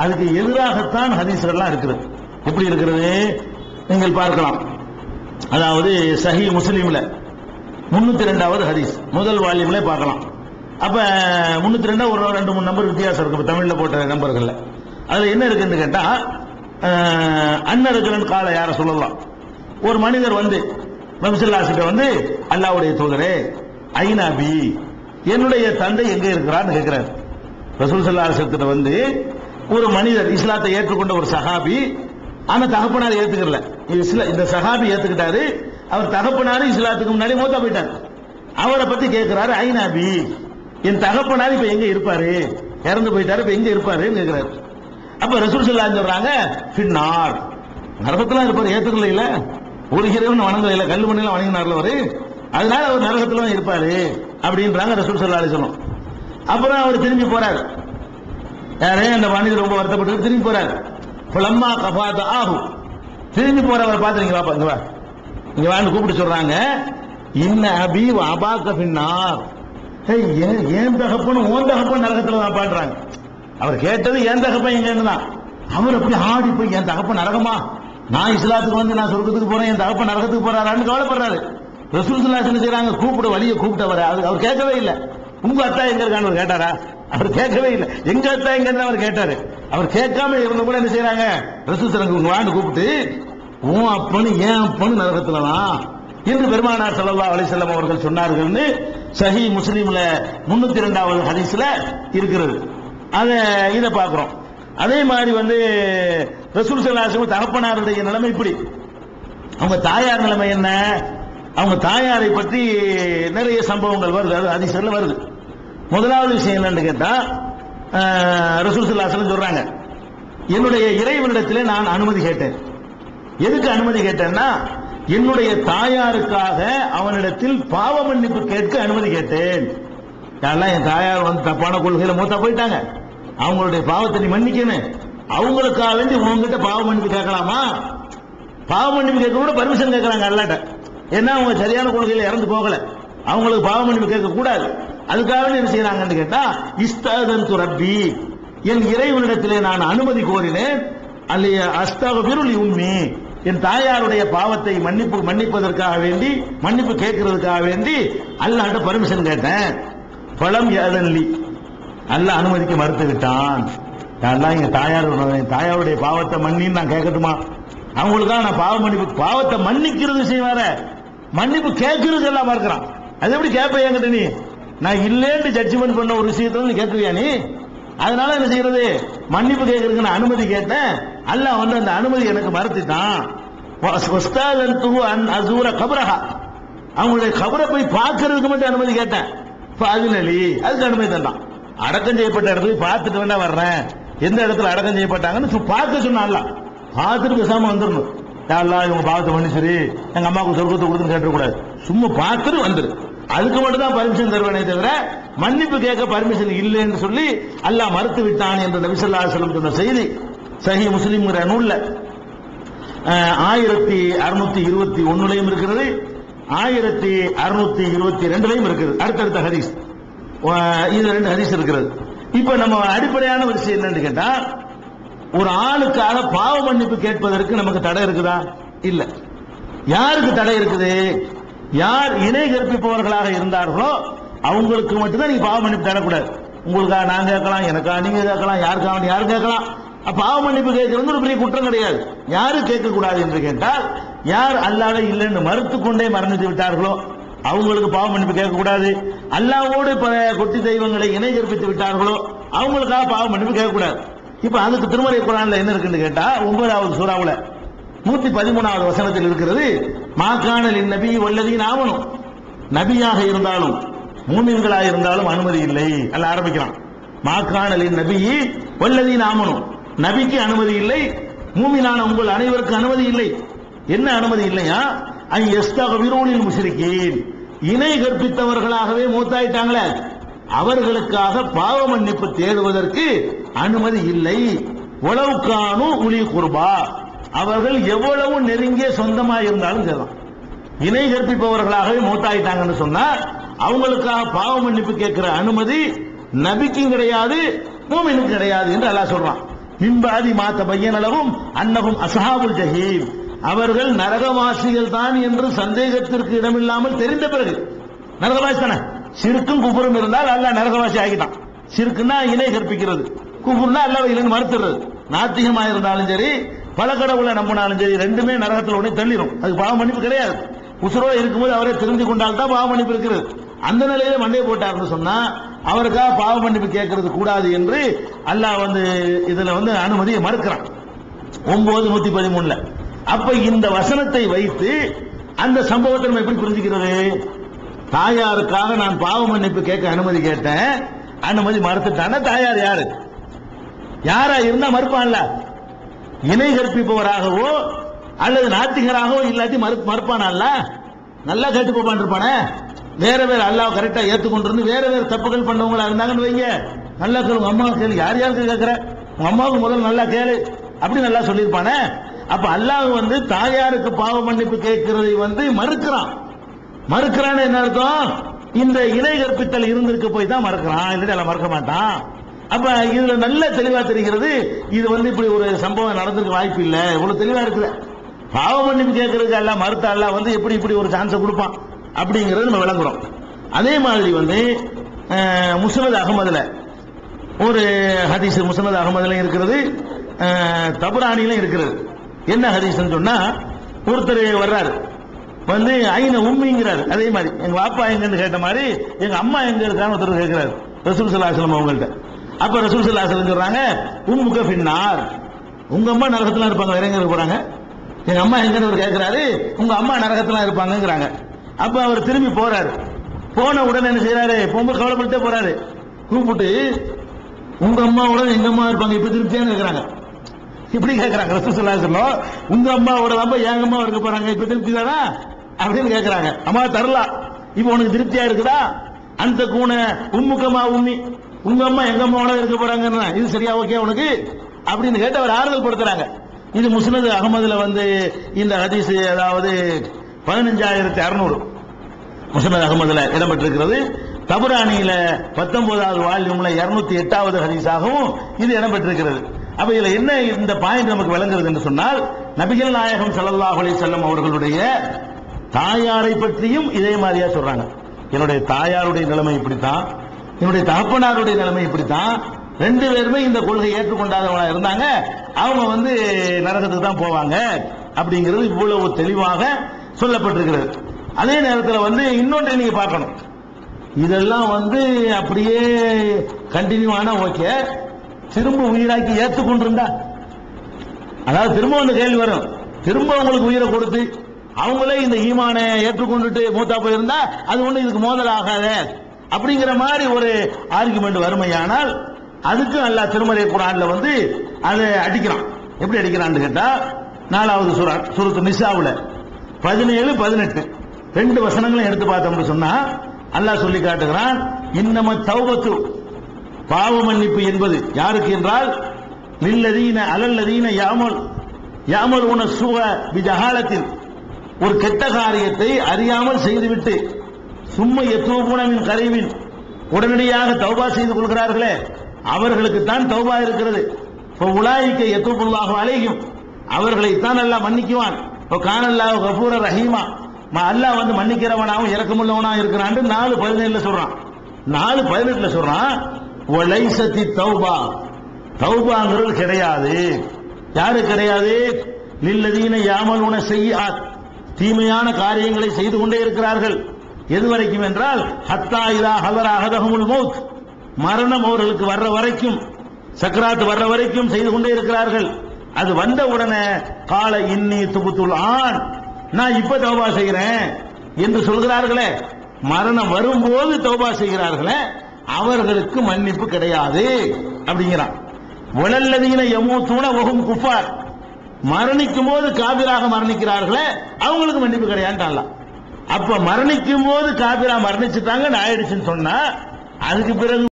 அதுக்கு எதிராகத்தான் ஹதீஸ்கள்லாம் இருக்கிறது. எப்படி இருக்கிறது நீங்கள் பார்க்கலாம். அதாவது சஹி முஸ்லிம்ல 302வது ஹதீஸ் முதல் வால்யூம்ல பார்க்கலாம். அப்ப 302 ஒரு 2-3 நம்பர் வித்தியாசம் இருக்கு தமிழ்ல போட்ட நம்பர்கள்ல. அதுல என்ன இருக்குன்னு கேட்டா அன்னரஜுலன் கால யார சொல்லலாம், ஒரு மனிதர் வந்து நபி ஸல்லல்லாஹு அலைஹி வஸல்லம் வந்து அல்லாஹ்வுடைய தூதரே ஐநாபி என்னுடைய தந்தை எங்க இருக்கிறார்னு கேட்கிறார். ரசூல் ஸல்லல்லாஹு அலைஹி வஸல்லம் வந்து ஒரு மனிதர் இஸ்லாத்தை ஏற்றுக்கொண்ட ஒரு சஹாபி, ஆனா தகப்பனார் ஏத்துக்கல. இந்த சஹாபி ஏத்துக்கிட்டாரு, அவர் தகப்பனாரு இஸ்லாத்துக்கு முன்னாடி மூத்தா போயிட்டார். அவரை பத்தி கேட்கிறாரு, ஐநாபி என் தகப்பனார் இப்ப எங்க இருப்பாரு, இறந்து போயிட்டாரு, இப்ப எங்க இருப்பாருன்னு கேட்கிறாரு. அப்ப ரசூல் ஸல்லல்லாஹு அலைஹி வஸல்லம் சொல்றாங்க ஃபின்னார், நரகத்துல இருப்பாரு. ஏத்துக்கல இல்ல, ஒரு இறைவன் வணங்கல இல்ல, கல்லு மண்ணில வணங்கினார்ல அவரு, அதனால அவர் நரகத்துல இருப்பாரு அப்படின்றாங்க ரசூல் ஸல்லல்லாஹு அலைஹி வஸல்லம். அப்புறம் அவர் திரும்பி போறாரு. யாரே அந்த மனிதர் ரொம்ப வருத்தப்பட்டு திரும்பி போறாரு. புலம்மா கஃபாத ஆஹு, திரும்பி போறவர் பாத்துறீங்களா, இங்க வா இங்க வான்னு கூப்பிட்டு சொல்றாங்க, இன்ன அபி அபாக்க பின்னார், ஏன் தகப்பனும் ஓன் தகப்பன் நரகத்துல தான் பாடுறாங்க. அவர் கேட்டது ஏன் தகப்பன் எங்கன்னு தான். அவர் அப்படி ஆடி போய் என் தகப்பன் நரகமா, நான் இஸ்லாத்துக்கு வந்து நான் சொர்க்கத்துக்கு போறேன், என் தகப்பன் நரகத்துக்கு போறாரான்னு கவலைப்படுறாரு. ரசூல் ஸல்லல்லாஹு அலைஹி வஸல்லம் செய்றாங்க, கூப்பிட வழியை கூப்பிட்டவர் அவர் கேட்கவே இல்லை. உங்க அத்தா எங்க இருக்கான்னு அவர் கேட்டாரா? அவர் கேட்கவே இல்லை. எங்க அத்தா எங்க அவர் கேட்டாரு. அவர் கேட்காம இருந்த கூட என்ன செய்யறாங்க, ரசூல் ஸல்லல்லாஹு உங்க வாண்டு கூப்பிட்டு உன் அப்பனு ஏன் அப்பனு நரகத்துலதான் என்று பெருமானார் ஸல்லல்லாஹு அலைஹி வஸல்லம் அவர்கள் சொன்னார்கள்னு சஹீ முஸ்லிம்ல 302வது ஹதீஸ்ல இருக்கிறது. இதை பார்க்கிறோம். அதே மாதிரி வந்து ரசூல் ஸல்லல்லாஹு அலைஹி வஸல்லம் தகப்பனாருடைய நிலைமை இப்படி, அவங்க தாயார் நிலைமை என்ன, அவங்க தாயாரை பற்றி நிறைய சம்பவங்கள் வருது, அது ஹதீஸ்ல வருது. முதலாவது விஷயம் என்னன்னு கேட்டா ரசூல் ஸல்லல்லாஹு அலைஹி வஸல்லம் சொல்றாங்க, என்னுடைய இறைவனிடத்திலே நான் அனுமதி கேட்டேன். எதுக்கு அனுமதி கேட்டேன்னா, என்னுடைய தாயாருக்காக அவனிடத்தில் பாவ மன்னிப்பு கேட்க அனுமதி கேட்டேன். என் தாயார் வந்து தப்பான கொள்கையில மூத்தா போயிட்டாங்க, அவங்களுடைய பாவத்தை நீ மன்னிக்கணும், அவங்களுக்காக வேண்டி உங்ககிட்ட பாவ மன்னிப்பு கேட்கலாமா? பாவ மன்னிப்பு கேட்க கூட பர்மிஷன் கேட்கறாங்க அல்லாட்ட. ஏன்னா அவங்க சரியான கொள்கையில இறந்து போகல, அவங்களுக்கு பாவ மன்னிப்பு கேட்க கூடாது. அதுக்காக என்ன செய்யறாங்கன்னு கேட்டா, இஸ்தஅதன்து ரப்பி, என் இறைவனிடத்திலே நான் அனுமதி கோரினேன், அல்லைய அஸ்தக்ஃபிரு லி உம்மி, என் தாயாருடைய பாவத்தை மன்னிப்பதற்காக வேண்டி, மன்னிப்பு கேட்கறதுக்காக வேண்டி அல்லாஹ்ட்ட பர்மிஷன் கேட்டேன். பலம் யதன்லி, அல்லாஹ் அனுமதிக்க மறுத்து விட்டான். அல்லாஹ் எங்க தாயாருடைய பாவத்தை மன்னின்னு நான் கேட்கட்டுமா? அவங்களுக்காக நான் பாவத்தை மன்னிக்கிறது விஷயம் வேற, மன்னிப்பு கேட்கறது எல்லாம் மறுக்கிறான். அது எப்படி கேட்ப என்கிட்ட நீ? நான் இல்லேன்னு ஜட்ஜ்மெண்ட் பண்ண ஒரு விஷயத்த நீ கேட்குவியா நீ? அதனால என்ன செய்யறது, மன்னிப்பு கேட்கறதுக்கு நான் அனுமதி கேட்டேன், அல்லாஹ் வந்து அந்த அனுமதி எனக்கு மறுத்துட்டான். அவங்களுடைய கபரை போய் பார்க்கறதுக்கு மட்டும் அனுமதி கேட்டேன், அதுக்கு அனுமதி தந்தான். அடக்கம் செய்யப்பட்ட இடத்துல பார்த்துட்டு வேணா வர்றேன், எந்த இடத்துல அடக்கம் செய்யப்பட்டாங்கன்னு பார்க்க சொன்னான். பார்த்துட்டு பேசாம வந்துடணும். யாரெல்லாம் இவங்க பாவத்தை மன்னிச்சரி எங்க அம்மாவுக்கு சொர்க்கத்தை கொடுத்துன்னு கேட்டக்கூடாது, சும்மா பார்த்துட்டு வந்துரு. அதுக்கு மட்டும் தான் பர்மிஷன் தருவானே தவிர மன்னிப்பு கேட்க பர்மிஷன் இல்லைன்னு சொல்லி அல்லாஹ் மறுத்து விட்டான் என்று நபி ஸல்லல்லாஹு அலைஹி வஸல்லம் சொன்ன செய்தி சஹீ முஸ்லிம்ங்கிற நூல்ல 1621 இருக்கிறது, 1622 இருக்கிறது. அடுத்தடுத்த ஹதீஸ், இது 2 ஹதீஸ் இருக்கிறது. இப்ப நம்ம அடிப்படையான விஷயம் என்னன்னு கேட்டா, ஒரு ஆளுக்காக பாவ மன்னிப்பு கேட்பதற்கு நமக்கு தடை இருக்குதா? இல்ல. யாருக்கு தடை இருக்குது? யார் இணை கற்பிப்பவர்களாக இருந்தார்களோ அவங்களுக்கு மட்டும்தான் நீங்க பாவ மன்னிப்பு தரக்கூடாது. உங்களுக்காக நான் கேட்கலாம், எனக்காக நீங்க கேட்கலாம், யாருக்காக யாரும் கேட்கலாம். பாவ மன்னிப்பு கேட்கறது ஒரு பெரிய குற்றம் கிடையாது. யாரு கேட்கக்கூடாது என்று கேட்டால், யார் அல்லாஹ்வை இல்லைன்னு மறுத்து கொண்டே மரணித்து விட்டார்களோ அவங்களுக்கு பாவ மன்னிப்பு கேட்கக்கூடாது. அல்லாஹ்வோடு கொட்டி தெய்வங்களை இணை கற்பித்து விட்டார்களோ அவங்களுக்காக பாவ மன்னிப்பு கேட்கக்கூடாது. இப்ப அதுக்கு திருமறை குர்ஆன்ல என்ன இருக்குன்னு கேட்டா, 9வது சூராவுல 113வது வசனத்தில் இருக்கிறது, மாகாணலின் நபி வல்லதீன ஆமனு, நபியாக இருந்தாலும் மூமின்களாக இருந்தாலும் அனுமதி இல்லை. அல்ல ஆரம்பிக்கிறான், மாகாணலின் நபி வல்லதீன ஆமனு, நபிக்கு அனுமதி இல்லை, மூமினான உங்கள் அனைவருக்கு அனுமதி இல்லை. என்ன அனுமதி இல்லையா? ஐ யஸ்தக்ஃபிரூலில் முஷ்ரிகீன், இணை கற்பித்தவர்களாகவே மூத்தாயிட்டாங்களே அவர்களுக்காக பாவ மன்னிப்பு தேடுவதற்கு அனுமதி இல்லை. உலவுக்கானு உலி குர்பா, அவர்கள் எவ்வளவு நெருங்கிய சொந்தமாக இருந்தாலும் சரிதான். இணை கற்பிப்பவர்களாகவே மூத்தாயிட்டாங்கன்னு சொன்னா அவங்களுக்காக பாவ மன்னிப்பு கேட்கிற அனுமதி நபிக்கும் கிடையாது, மூமினுக்கும் கிடையாது என்று அல்லாஹ் சொல்றான். மின்பாதி மாத்த பையனளவும் அன்னகும் அஸ்ஹாபுல் ஜஹீம், அவர்கள் நரகவாசிகள் தான் என்று சந்தேகத்திற்கு இடமில்லாமல் தெரிந்த பிறகு நரகவாசி தானே. சிறுக்கும் குஃபரும் இருந்தால் அல்லாஹ் நரகவாசி ஆகிட்டான். சிறுக்குன்னா இணை கற்பிக்கிறது, குஃபுர்னா அல்லாஹ்வை இல்லைன்னு மறுத்துறது. நாத்திகமா இருந்தாலும் சரி, பல கடவுளை நம்பினாலும் சரி, ரெண்டுமே நரகத்தில் உடனே தள்ளிடும். அதுக்கு பாவ மன்னிப்பு கிடையாது. உசுரோ இருக்கும்போது அவரை தெரிந்து கொண்டால் தான் பாவ மன்னிப்பு இருக்கிறது. அந்த நிலையில மண்டையை போட்டாருன்னு சொன்னா அவருக்காக பாவ மன்னிப்பு கேட்கறது கூடாது என்று அல்லாஹ் இதுல அனுமதியை மறுக்கிறான் 9:113. அப்ப இந்த வசனத்தை வைத்து அந்த சம்பவத்தை நம்ம எப்படி புரிஞ்சுக்கிறது? தாயாருக்காக நான் பாவ மன்னிப்பு கேட்க அனுமதி கேட்டேன், அனுமதி மறுத்துட்டான தாயார் யாரு? யாரா இருந்தா மறுப்பான்ல? இணை கற்பிப்பவராகவோ அல்லது நாத்திகராகவோ இல்லாட்டி மறுப்பானல்ல? நல்லா கேட்டு போப்பான் இருப்பானே. வேற வேற அல்லாஹ் கரெக்டா ஏத்துக்கொண்டு வேற வேற தப்புகள் பண்ணவங்களா இருந்தாங்கன்னு வைங்க, நல்லா கேளு, உங்க அம்மா கேளு, யார் யாருக்கு கேட்கிற, உங்க அம்மாவுக்கு முதல்ல நல்லா கேளு அப்படி நல்லா சொல்லியிருப்பானே. அப்ப அல்லாஹ் தாயாருக்கு பாவ மன்னிப்பு கேட்கிறதை மறுக்கிறான்னு என்ன அர்த்தம்? இந்த இணை கற்பித்தல் இருந்திருக்க போய் தான் மறுக்கிறான், இல்லைன்னா மறக்க மாட்டான். அப்ப இதுல நல்ல தெளிவா தெரிகிறது, இது இப்படி ஒரு சம்பவம் நடந்திருக்க வாய்ப்பு இல்லை. இவ்வளவு தெளிவா இருக்குது. பாவ மன்னிப்பு கேட்கறதுக்கு எல்லாம் மறுத்த அல்லாஹ் எப்படி இப்படி ஒரு சான்ஸை கொடுப்பான் அப்படிங்கறது நம்ம விளங்குறோம். அதே மாதிரி முஸ்னத் அஹ்மதுல ஒரு ஹதீஸ், முஸ்னத் அஹ்மதுல இருக்கிறது, தபரானில இருக்கிறது. என்ன ஹதீஸ் சொன்னா, ஒருத்தர் வர்றாரு ஐன உம்மிங்கிறாரு. அதே மாதிரி எங்க பாப்பா எங்கன்னு கேட்ட மாதிரி எங்க அம்மா எங்க இருக்கான்னு ஒருத்தர் கேட்கிறாரு ரசூல் ஸல்லல்லாஹு அலைஹி வஸல்லம் அவங்கள்ட்ட. அப்ப ரசூல் ஸல்லல்லாஹு அலைஹி வஸல்லம் சொல்றாங்க, உம்முக ஃபின்னார், உங்க அம்மா நரகத்துல இருப்பாங்க, வேற எங்க இருக்க போறாங்க? எங்க அம்மா எங்கன்னு கேட்கிறாரு, உங்க அம்மா நரகத்துல இருப்பாங்கிறாங்க. அப்ப அவர் திரும்பி போறாரு. போன உடனே என்ன செய்யறாரு? ரொம்ப கவலைப்பட்டே போறாரு. கூப்பிட்டு உங்க அம்மாவோட எங்க அம்மா இருப்பாங்க, இப்ப திருப்தியான்னு கேட்கிறாங்க. இப்படி கேட்கிறாங்க ரசூல் ஸல்லல்லாஹு அலைஹி வஸல்லம், உங்க அம்மாவோட தான் எங்க அம்மா இருக்க போறாங்க, இப்ப திருப்தி தானா அப்படின்னு கேட்கிறாங்க. அம்மா தரலாம், இப்ப உனக்கு திருப்தியா இருக்குதா? அந்த கூன உம்முக்கமா உம்மி, உங்க அம்மா எங்க அம்மாவோட இருக்க போறாங்க, இது சரியா ஓகே உனக்கு அப்படின்னு கேட்டு அவர் ஆறுதல் படுத்துறாங்க. இது முஸ்னத் அஹ்மதுல இந்த ஹதீஸ், அதாவது 15600 முஸ்னத் அஹ்மதுல இடம்பெற்றிருக்கிறது. தபரானியில 19வது வால்யூம்ல 208வது ஹதீஸாகவும் இது இடம்பெற்றிருக்கிறது. அப்ப இதுல என்ன இந்த பாயிண்ட் நமக்கு விளங்குறது என்று சொன்னால், நபிகள் நாயகம் ஸல்லல்லாஹு அலைஹி வஸல்லம் அவர்களுடைய தாயாரை பற்றியும் இதே மாதிரியா சொல்றாங்க. என்னுடைய தாயாருடைய நிலைமை இப்படித்தான், என்னுடைய தகப்பனாருடைய நிலைமை இப்படித்தான், ரெண்டு பேருமே இந்த கொள்கை ஏற்றுக்கொண்டாதவங்களா இருந்தாங்க, அவங்க நரகத்துக்கு தான் போவாங்க அப்படிங்கிறது இவ்வளவு தெளிவாக சொல்லப்பட்டிருக்கிறது. அதே நேரத்தில் இன்னொன்றை நீங்க பார்க்கணும், இதெல்லாம் அப்படியே கண்டினியூ ஆனா ஓகே, திரும்ப உயிராக்கி ஏற்றுக்கொண்டிருந்தா, அதாவது திரும்ப கேள்வி வரும், திரும்ப அவங்களுக்கு உயிரை கொடுத்து அவங்களே இந்த ஈமானை ஏற்றுக்கொண்டுட்டு மூத்தா போயிருந்தா அது ஒண்ணு இதுக்கு மோதல் ஆகாத அப்படிங்கிற மாதிரி ஒரு ஆர்குமெண்ட் வறுமையானால், அதுக்கு அல்லாஹ் திருமறை குர்ஆன்ல அதை அடிக்கிறான். எப்படி அடிக்கிறான்னு கேட்டா, 4வது சூரத்து நிசாவுல 17, 18 ரெண்டு வசனங்களும் எடுத்து பார்த்தோம்னு சொன்னா அல்லாஹ் சொல்லி காட்டுகிறான், இன்னம தௌபத்து, பாவ மன்னிப்பு என்பது யாருக்கு என்றால், லில்லதீன அலல்லதீன யாமலுன சுவ பிஜஹாலத்தின், ஒரு கெட்ட காரியத்தை அறியாமல் செய்துவிட்டு சும்மா யத்தூபூன மின் கரீபின், உடனடியாக தௌபா செய்து கொள்கிறார்களே அவர்களுக்கு தான் தௌபா இருக்கிறது. உலாயிக்க யத்தூபுல்லாஹு அலைஹிம், அவர்களைத்தான் அல்லாஹ் மன்னிக்குவான். கானல்லாஹு கஃபூர ரஹீமா, அல்லாஹ் மன்னிக்கிறவனாகவும் இரக்கமுள்ளவனாகவும் இருக்கிறான். 4:17 சொல்றான். 4:18 சொல்றான், வலைசத்தி தௌபா, தௌபாங்கிறது கிடையாது. யாரு கிடையாது? லில்லதீன யாமலுன ஸய்யிஆத், தீமையான காரியங்களை செய்து கொண்டே இருக்கிறார்கள். எது வரைக்கும் என்றால், ஹத்தா இதா ஹதர அஹதஹுமுல் மௌத், மரணம் அவர்களுக்கு வர்ற வரைக்கும், சக்ராத் வர்ற வரைக்கும் செய்து கொண்டே இருக்கிறார்கள். அது வந்த உடனே கால இன்னி துபுத்துல் ஆன், நான் இப்ப தௌபா செய்கிறேன் என்று சொல்கிறார்களே, மரணம் வரும்போது தௌபா செய்கிறார்களே அவர்களுக்கு மன்னிப்பு கிடையாது அப்படிங்கிறான். வலல்லதீன யமூதுன வஹும் குஃபார், மரணிக்கும் போது காபிராக மரணிக்கிறார்களே அவங்களுக்கு மன்னிப்பு கிடையாது. அப்ப மரணிக்கும் போது காபிரா மரணிச்சுட்டாங்க ஆயிடுச்சுன்னு சொன்னா அதுக்கு பிறகு